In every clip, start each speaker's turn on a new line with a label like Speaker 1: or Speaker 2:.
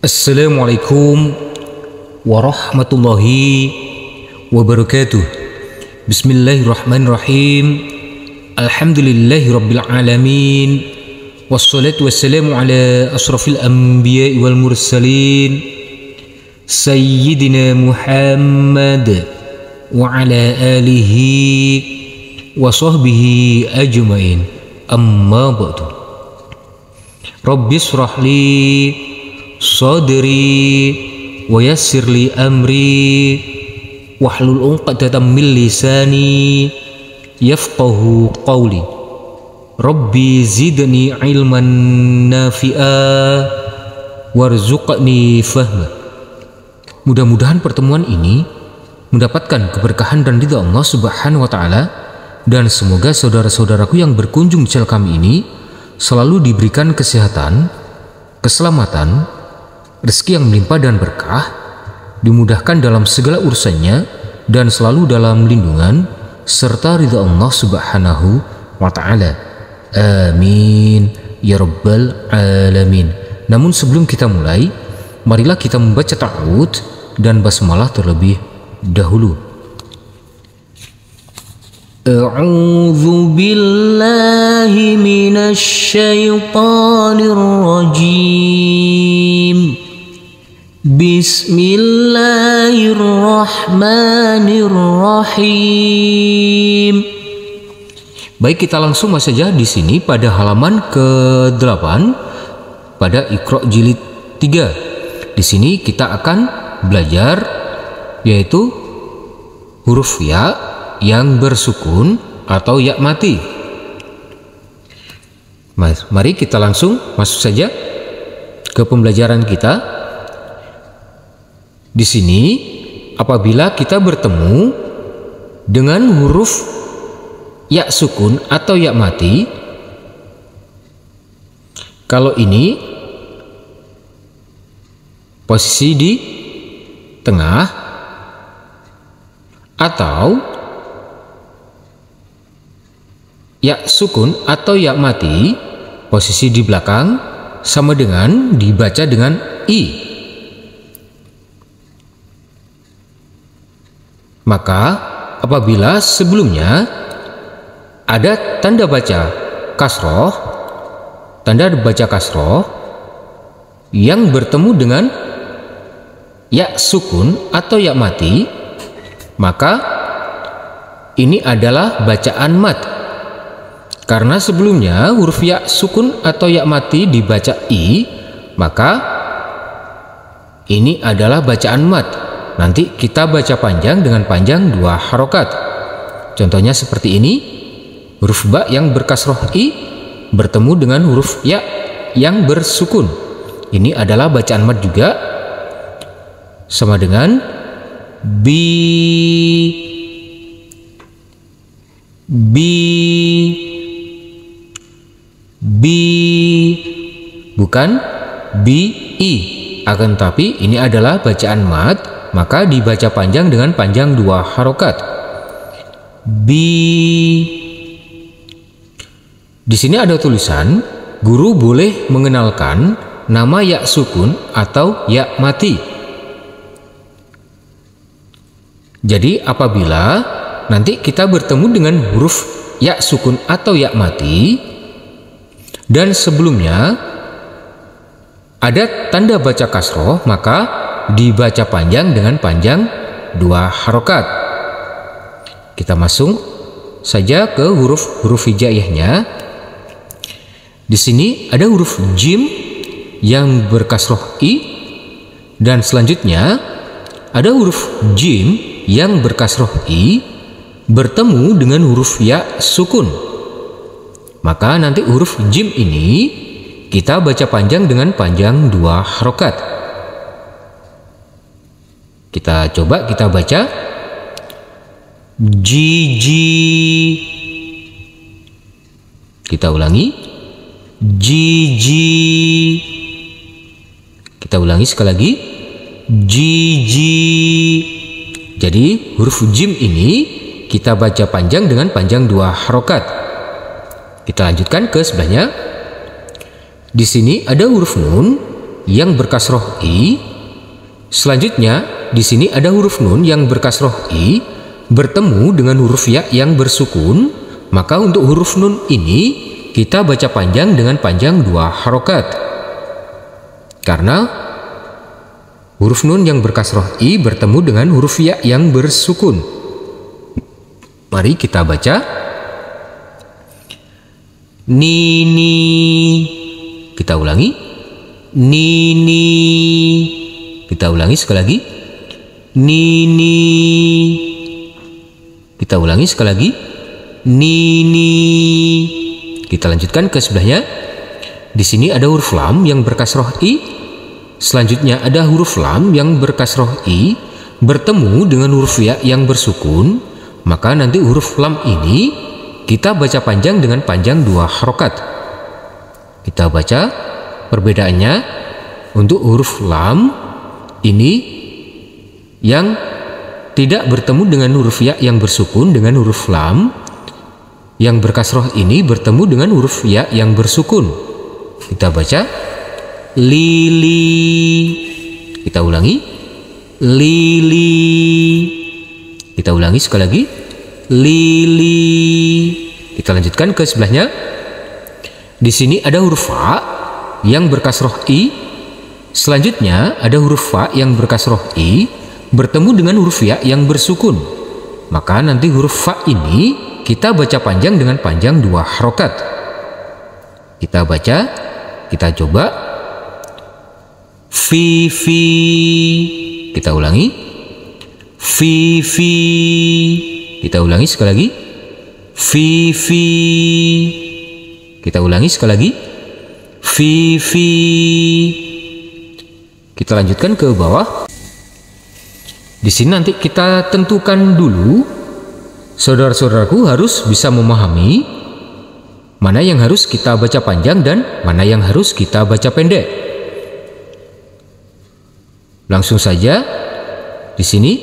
Speaker 1: Assalamualaikum warahmatullahi wabarakatuh. Bismillahirrahmanirrahim. Alhamdulillahi rabbil alamin. Wassalatu wassalamu ala asrafil anbiya'i wal mursalin Sayyidina Muhammad wa ala alihi wa sahbihi ajmain. Amma ba'du. Rabbi shrah li sadri wa yassir li amri wahlul 'uqdatam min lisani yafqahu qawli. Rabbi zidni ilman nafi'a warzuqni fahma. Mudah-mudahan pertemuan ini mendapatkan keberkahan dan ridha Allah Subhanahu wa taala, dan semoga saudara-saudaraku yang berkunjung di channel kami ini selalu diberikan kesehatan, keselamatan, rezeki yang melimpah dan berkah, dimudahkan dalam segala urusannya, dan selalu dalam lindungan serta ridha Allah Subhanahu wa ta'ala. Amin ya rabbal alamin. Namun sebelum kita mulai, marilah kita membaca ta'awudz dan basmalah terlebih dahulu. A'udzu billahi minasy syaithanir rajim. Bismillahirrahmanirrahim. Baik, kita langsung saja di sini pada halaman ke-8 pada Iqra jilid 3. Di sini kita akan belajar yaitu huruf ya yang bersukun atau ya mati. Mari kita langsung masuk saja ke pembelajaran kita. Di sini apabila kita bertemu dengan huruf ya sukun atau ya mati, kalau ini posisi di tengah atau ya sukun atau ya mati posisi di belakang sama dengan dibaca dengan i. Maka apabila sebelumnya ada tanda baca kasroh, yang bertemu dengan ya sukun atau ya mati, maka ini adalah bacaan mat. Karena sebelumnya huruf ya sukun atau ya mati dibaca i, maka ini adalah bacaan mat. Nanti kita baca panjang dengan panjang 2 harokat. Contohnya seperti ini, huruf ba yang berkasroh i bertemu dengan huruf ya yang bersukun. Ini adalah bacaan mat juga, sama dengan bukan bi, akan tapi ini adalah bacaan mat, maka dibaca panjang dengan panjang 2 harokat. Di sini ada tulisan, guru boleh mengenalkan nama ya sukun atau ya mati. Jadi apabila nanti kita bertemu dengan huruf ya sukun atau ya mati dan sebelumnya ada tanda baca kasroh, maka dibaca panjang dengan panjang 2 harokat. Kita masuk saja ke huruf hijaiyahnya. Di sini ada huruf jim yang berkasroh i, dan selanjutnya ada huruf jim yang berkasroh i bertemu dengan huruf ya sukun. Maka nanti huruf jim ini kita baca panjang dengan panjang 2 harokat. Kita coba kita baca ji. Kita ulangi ji. Kita ulangi sekali lagi ji. Jadi huruf jim ini kita baca panjang dengan panjang 2 harokat. Kita lanjutkan ke sebelahnya. Di sini ada huruf nun yang berkasroh i. Selanjutnya di sini ada huruf nun yang berkasroh i bertemu dengan huruf ya yang bersukun. Maka untuk huruf nun ini kita baca panjang dengan panjang 2 harokat. Karena huruf nun yang berkasroh i bertemu dengan huruf ya yang bersukun. Mari kita baca. Nini. Kita ulangi. Nini. Kita ulangi sekali lagi. Nini. Kita ulangi sekali lagi. Nini. Kita lanjutkan ke sebelahnya. Di sini ada huruf lam yang berkasroh i. Selanjutnya ada huruf lam yang berkasroh i bertemu dengan huruf ya yang bersukun. Maka nanti huruf lam ini kita baca panjang dengan panjang 2 harokat. Kita baca perbedaannya. Untuk huruf lam ini yang tidak bertemu dengan huruf ya yang bersukun dengan huruf lam. Yang berkasroh ini bertemu dengan huruf ya yang bersukun. Kita baca. Lili. Kita ulangi. Lili. Kita ulangi sekali lagi. Lili. Kita lanjutkan ke sebelahnya. Di sini ada huruf fa yang berkasroh i. Selanjutnya ada huruf fa yang berkasroh i bertemu dengan huruf ya yang bersukun. Maka nanti huruf fa ini kita baca panjang dengan panjang 2 harokat. Kita baca. Kita coba. Fi. Kita ulangi. Fi. Kita ulangi sekali lagi. Fi. Kita ulangi sekali lagi. Fi. Kita lanjutkan ke bawah. Di sini nanti kita tentukan dulu. Saudara-saudaraku harus bisa memahami mana yang harus kita baca panjang dan mana yang harus kita baca pendek. Langsung saja di sini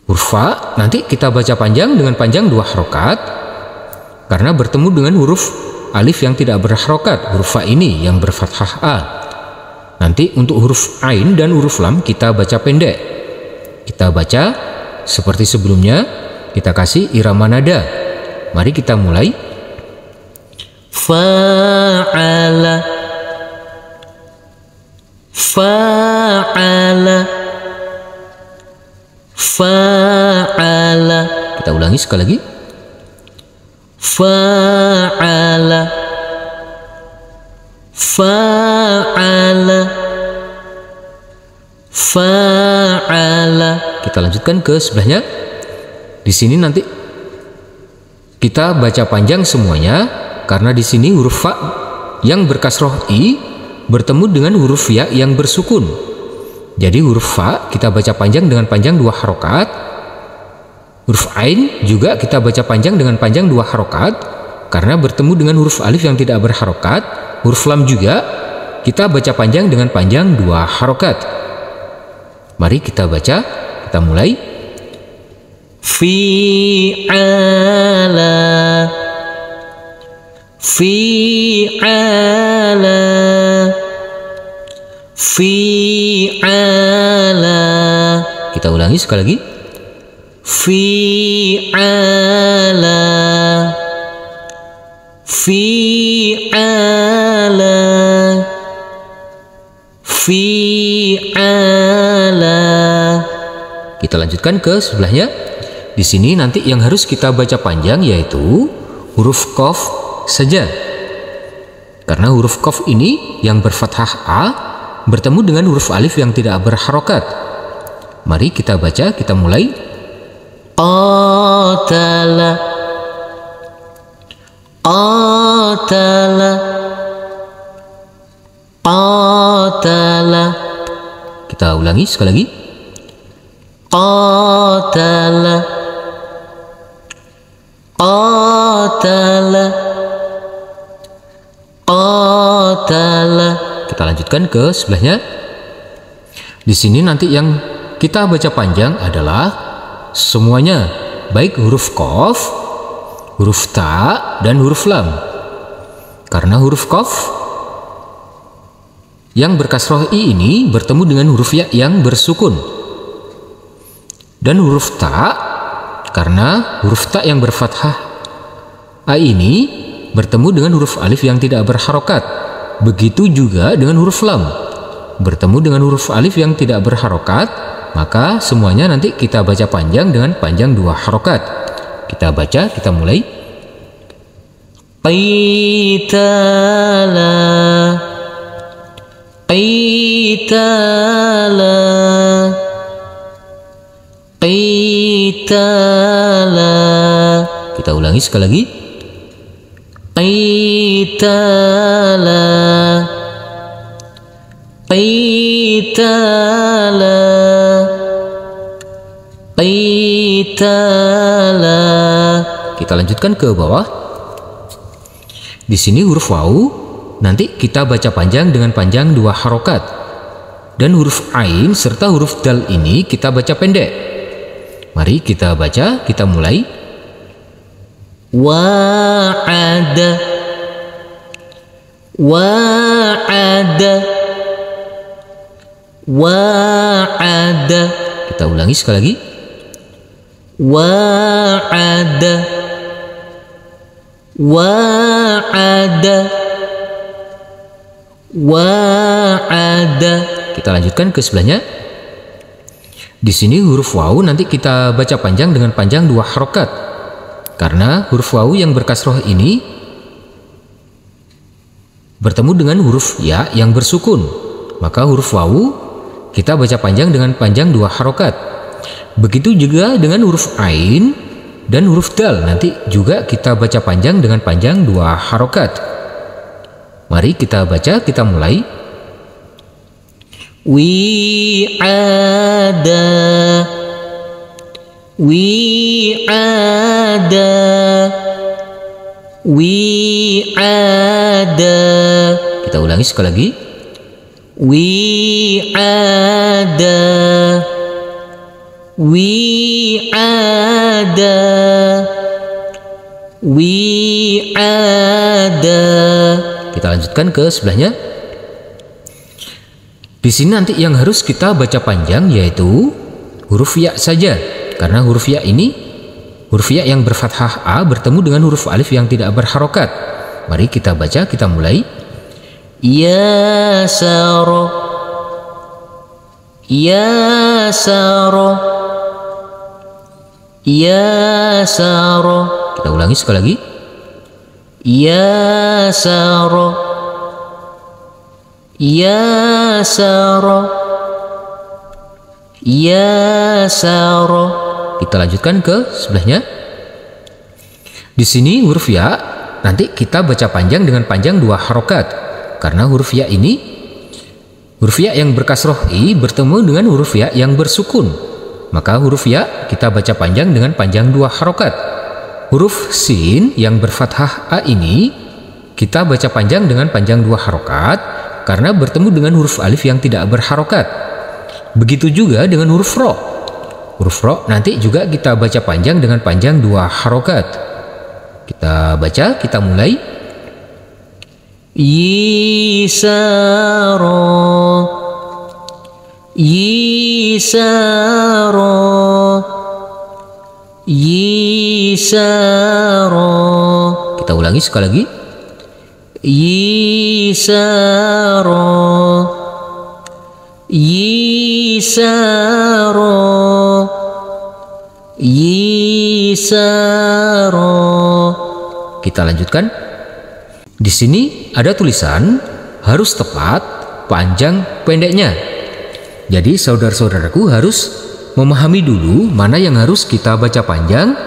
Speaker 1: huruf fa nanti kita baca panjang dengan panjang 2 harokat karena bertemu dengan huruf alif yang tidak berharokat, huruf fa ini yang berfathah a. Nanti untuk huruf ain dan huruf lam kita baca pendek. Kita baca seperti sebelumnya, kita kasih irama nada. Mari kita mulai. Fa'ala. Fa'ala. Fa'ala. Kita ulangi sekali lagi. Fa'ala. Fa'ala. Fa'ala. Kita lanjutkan ke sebelahnya. Di sini nanti kita baca panjang semuanya karena di sini huruf fa yang berkasroh i bertemu dengan huruf ya yang bersukun. Jadi huruf fa kita baca panjang dengan panjang 2 harokat. Huruf ain juga kita baca panjang dengan panjang 2 harokat karena bertemu dengan huruf alif yang tidak berharokat. Huruf lam juga kita baca panjang dengan panjang 2 harokat. Mari kita baca. Kita mulai. Fi'ala. Fi'ala. Fi'ala. Kita ulangi sekali lagi. Fi'ala. Fi'ala. Fi'ala. Kita lanjutkan ke sebelahnya. Di sini nanti yang harus kita baca panjang yaitu huruf qaf saja. Karena huruf qaf ini yang berfathah a bertemu dengan huruf alif yang tidak berharokat. Mari kita baca, kita mulai. Qatala. Qatala. Qatala. Kita ulangi sekali lagi. Qatala. Qatala. Qatala. Kita lanjutkan ke sebelahnya. Di sini nanti yang kita baca panjang adalah semuanya, baik huruf qaf, huruf ta, dan huruf lam. Karena huruf qaf yang berkasroh i ini bertemu dengan huruf ya yang bersukun. Dan huruf ta, karena huruf ta yang berfathah a ini bertemu dengan huruf alif yang tidak berharokat. Begitu juga dengan huruf lam, bertemu dengan huruf alif yang tidak berharokat, maka semuanya nanti kita baca panjang dengan panjang 2 harokat. Kita baca, kita mulai. Qitala, qitala, qitala. Kita ulangi sekali lagi. Qitala, qitala, qitala. Kita lanjutkan ke bawah. Di sini huruf waw nanti kita baca panjang dengan panjang 2 harokat. Dan huruf ain serta huruf dal ini kita baca pendek. Mari kita baca, kita mulai. Wa'ada, wa'ada, wa'ada. Kita ulangi sekali lagi. Wa'ada, wa'ada, wa'ada. Kita lanjutkan ke sebelahnya. Di sini huruf waw nanti kita baca panjang dengan panjang 2 harokat. Karena huruf waw yang berkasroh ini bertemu dengan huruf ya yang bersukun, maka huruf waw kita baca panjang dengan panjang 2 harokat. Begitu juga dengan huruf ain dan huruf dal, nanti juga kita baca panjang dengan panjang 2 harokat. Mari kita baca, kita mulai. Wi'ada, wi'ada, wi'ada. Kita ulangi sekali lagi. Wi'ada, wi'ada, wi'ada. Kita lanjutkan ke sebelahnya. Di sini nanti yang harus kita baca panjang yaitu huruf ya saja, karena huruf ya ini huruf ya yang berfathah a bertemu dengan huruf alif yang tidak berharokat. Mari kita baca, kita mulai. Yasara, yasara, yasara. Kita ulangi sekali lagi. Yasara, yasara, yasara. Kita lanjutkan ke sebelahnya. Di sini huruf ya nanti kita baca panjang dengan panjang 2 harokat, karena huruf ya ini huruf ya yang berkasroh i bertemu dengan huruf ya yang bersukun, maka huruf ya kita baca panjang dengan panjang 2 harokat. Huruf sin yang berfathah a ini kita baca panjang dengan panjang 2 harokat, karena bertemu dengan huruf alif yang tidak berharokat. Begitu juga dengan huruf ro. Huruf ro nanti juga kita baca panjang dengan panjang 2 harokat. Kita baca, kita mulai. Yisaro, yisaro, yisaro. Kita ulangi sekali lagi. Yisaro, yisaro, yisaro. Kita lanjutkan. Di sini ada tulisan harus tepat panjang pendeknya. Jadi saudara-saudaraku harus memahami dulu mana yang harus kita baca panjang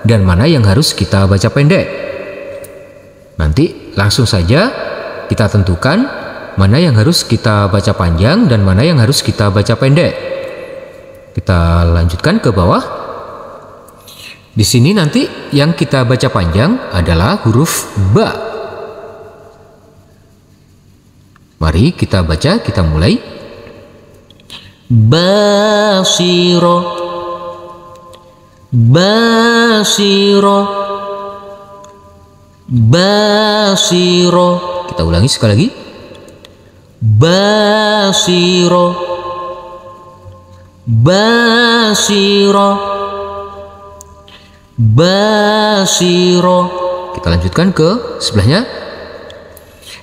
Speaker 1: dan mana yang harus kita baca pendek. Nanti langsung saja kita tentukan mana yang harus kita baca panjang dan mana yang harus kita baca pendek. Kita lanjutkan ke bawah. Di sini nanti yang kita baca panjang adalah huruf ba. Mari kita baca, kita mulai. Basiro, basiro, basiro. Kita ulangi sekali lagi. basiro, basiro, basiro. Kita lanjutkan ke sebelahnya.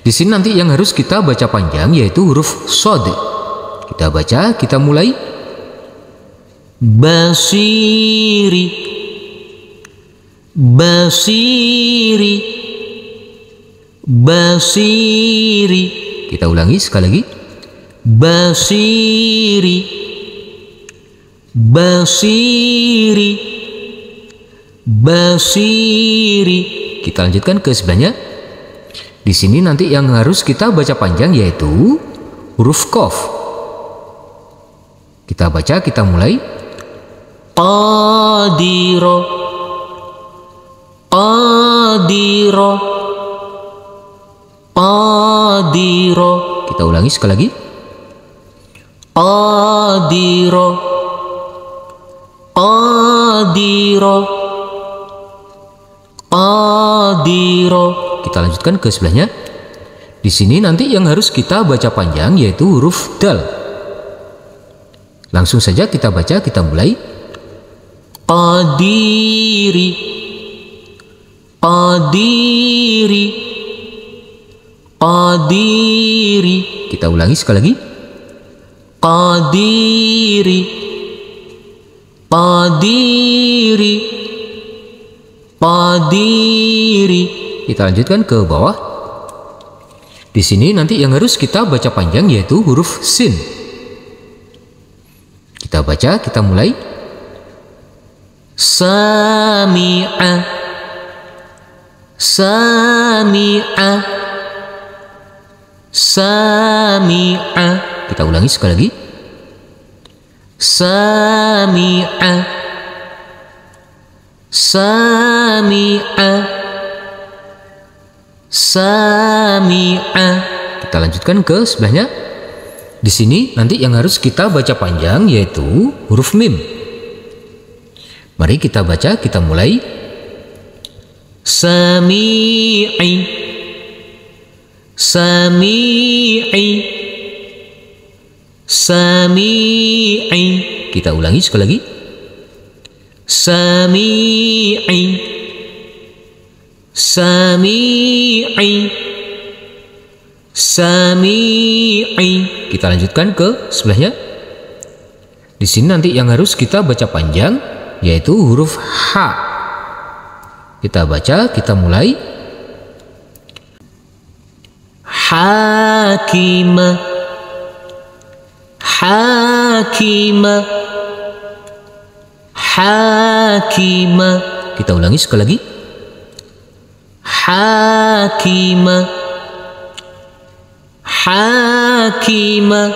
Speaker 1: Di sini nanti yang harus kita baca panjang yaitu huruf shad. Kita baca, kita mulai. Basiri, basiri, basiri. Kita ulangi sekali lagi. Basiri, basiri, basiri. Kita lanjutkan ke sebelahnya. Di sini nanti yang harus kita baca panjang yaitu huruf qaf. Kita baca, kita mulai. Qadiro, qadiro, qadiro. Kita ulangi sekali lagi. Qadiro, qadiro, qadiro. Kita lanjutkan ke sebelahnya. Di sini nanti yang harus kita baca panjang yaitu huruf dal. Langsung saja kita baca, kita mulai. Qadiri, qadiri, qadiri. Kita ulangi sekali lagi. Qadiri, qadiri, qadiri. Kita lanjutkan ke bawah. Di sini nanti yang harus kita baca panjang yaitu huruf sin. Kita baca, kita mulai. Sami'a, sami'a, sami'a. Kita ulangi sekali lagi. Sami'a, sami'a, sami'a. Kita lanjutkan ke sebelahnya. Di sini nanti yang harus kita baca panjang yaitu huruf mim. Mari kita baca, kita mulai. Sami'i, sami'i, sami'i. Kita ulangi sekali lagi. Sami'i, sami'i, sami'i. Kita lanjutkan ke sebelahnya. Di sini nanti yang harus kita baca panjang yaitu huruf H. Kita baca, kita mulai. Hakima, hakima, hakima. Kita ulangi sekali lagi. Hakima, hakima,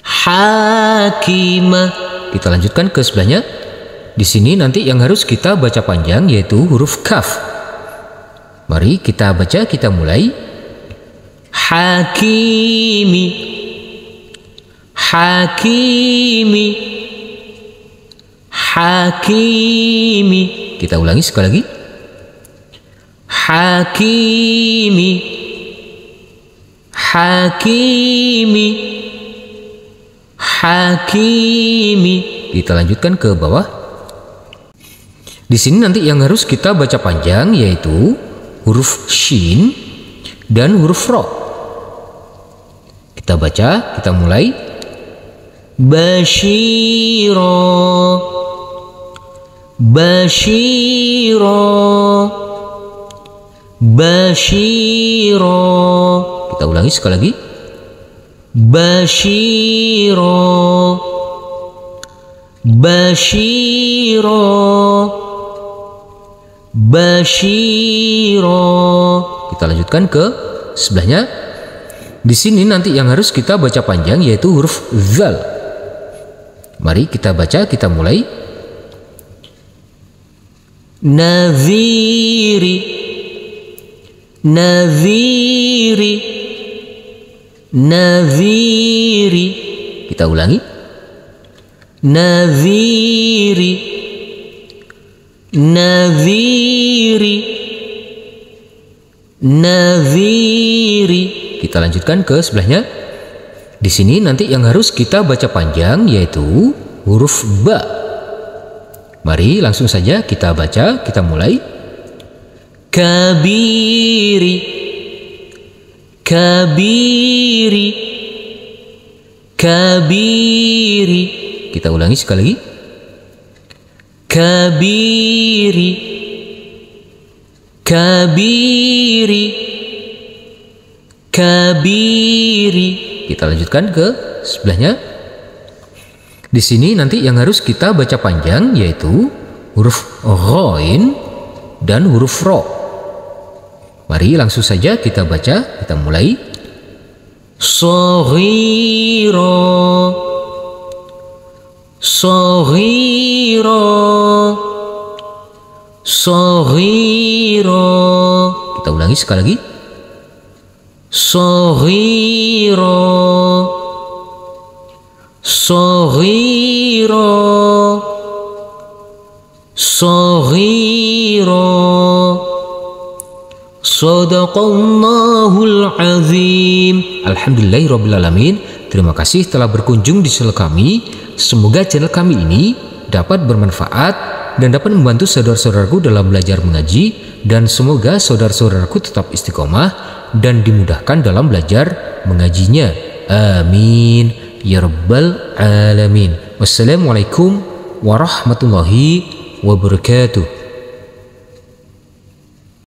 Speaker 1: hakima. Kita lanjutkan ke sebelahnya. Di sini nanti yang harus kita baca panjang yaitu huruf kaf. Mari kita baca, kita mulai. Hakimi, hakimi, hakimi. Kita ulangi sekali lagi. Hakimi, hakimi, hakimi. Kita lanjutkan ke bawah. Di sini nanti yang harus kita baca panjang yaitu huruf shin dan huruf ro. Kita baca, kita mulai. Bashiro, bashiro, bashiro. Kita ulangi sekali lagi. Bashiro, bashiro, bashiro. Kita lanjutkan ke sebelahnya. Di sini nanti yang harus kita baca panjang yaitu huruf zal. Mari kita baca, kita mulai. Nadhiri, nadhiri, nadhiri. Kita ulangi. Nadhiri, nadhiri, nadhiri. Kita Kita lanjutkan ke sebelahnya. Di sini nanti yang harus kita baca panjang yaitu huruf ba. Mari langsung saja kita baca, kita mulai. Kabiri, kabiri, kabiri. Kita ulangi sekali lagi. Kabiri, kabiri, kabiri. Kita lanjutkan ke sebelahnya. Di sini nanti yang harus kita baca panjang yaitu huruf ghain dan huruf ro. Mari langsung saja kita baca, kita mulai. Shaghira, shaghira, shaghira. Kita ulangi sekali lagi. Shaghira, shaghira, shaghira. Shadaqallahul azim. Alhamdulillahirrabbilalamin. Terima kasih telah berkunjung di channel kami. Semoga channel kami ini dapat bermanfaat dan dapat membantu saudara-saudaraku dalam belajar mengaji, dan semoga saudara-saudaraku tetap istiqomah dan dimudahkan dalam belajar mengajinya. Amin ya rabbal alamin. Wassalamualaikum warahmatullahi wabarakatuh.